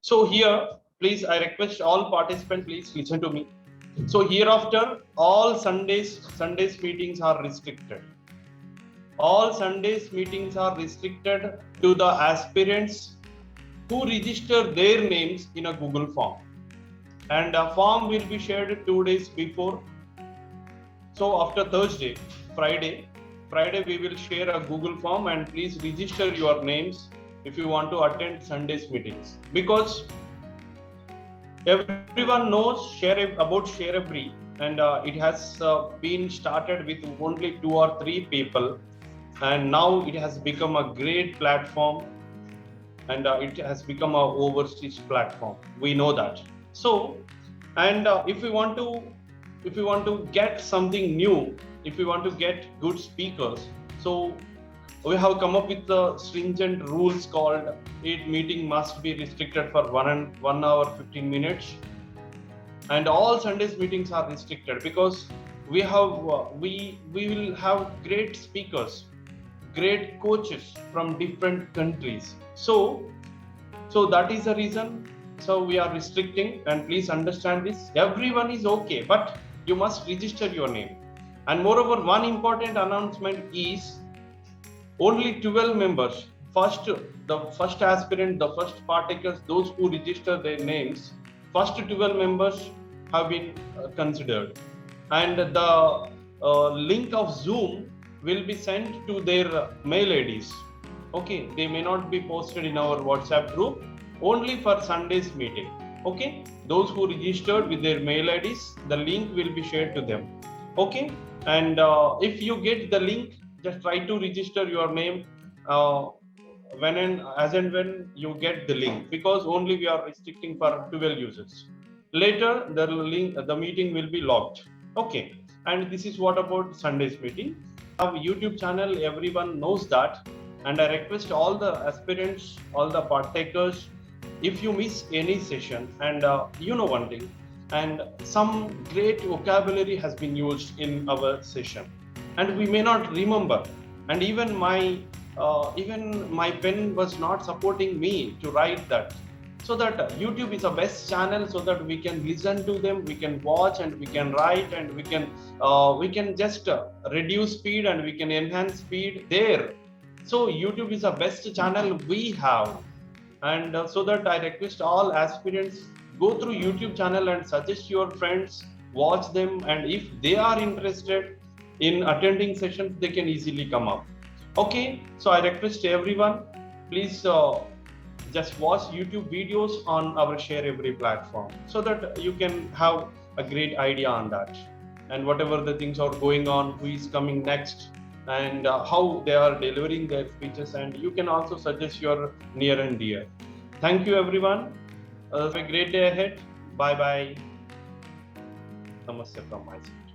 So here, please, I request all participants, please listen to me. So hereafter, all Sundays meetings are restricted. All Sundays meetings are restricted to the aspirants who register their names in a Google form. And a form will be shared 2 days before. So after Thursday, Friday we will share a Google form, and please register your names if you want to attend Sundays meetings. Because everyone knows about ShareAvery, and it has been started with only 2 or 3 people, and now it has become a great platform, and it has become a overseas platform. We know that. So, and if we want to get something new, if we want to get good speakers, so we have come up with the stringent rules called each meeting must be restricted for 1 hour 15 minutes, and all Sundays meetings are restricted because we will have great speakers, great coaches from different countries. So that is the reason. So we are restricting, and please understand this. Everyone is okay, but you must register your name. And moreover, one important announcement is only 12 members. The first aspirant, the first partakers, those who register their names, first 12 members have been considered. And the link of Zoom will be sent to their mail IDs. Okay, they may not be posted in our WhatsApp group, only for Sunday's meeting. Okay, those who registered with their mail IDs, the link will be shared to them. Okay, and if you get the link, just try to register your name as and when you get the link, because only we are restricting for 12 users. Later, the meeting will be locked. Okay, and this is what about Sunday's meeting. Our YouTube channel, everyone knows that, and I request all the aspirants, all the partakers, if you miss any session, and you know one thing, and some great vocabulary has been used in our session, and we may not remember, and even my pen was not supporting me to write that. So that YouTube is the best channel, so that we can listen to them, we can watch, and we can write, and we can just reduce speed, and we can enhance speed there. So YouTube is the best channel we have, and so that I request all aspirants, go through YouTube channel and suggest your friends, watch them, and if they are interested in attending sessions, they can easily come up. Okay, so I request everyone, please just watch YouTube videos on our ShareAvery platform, so that you can have a great idea on that, and whatever the things are going on, who is coming next, and how they are delivering their speeches, and you can also suggest your near and dear. Thank you, everyone. Have a great day ahead. Bye bye. Namaste from my side.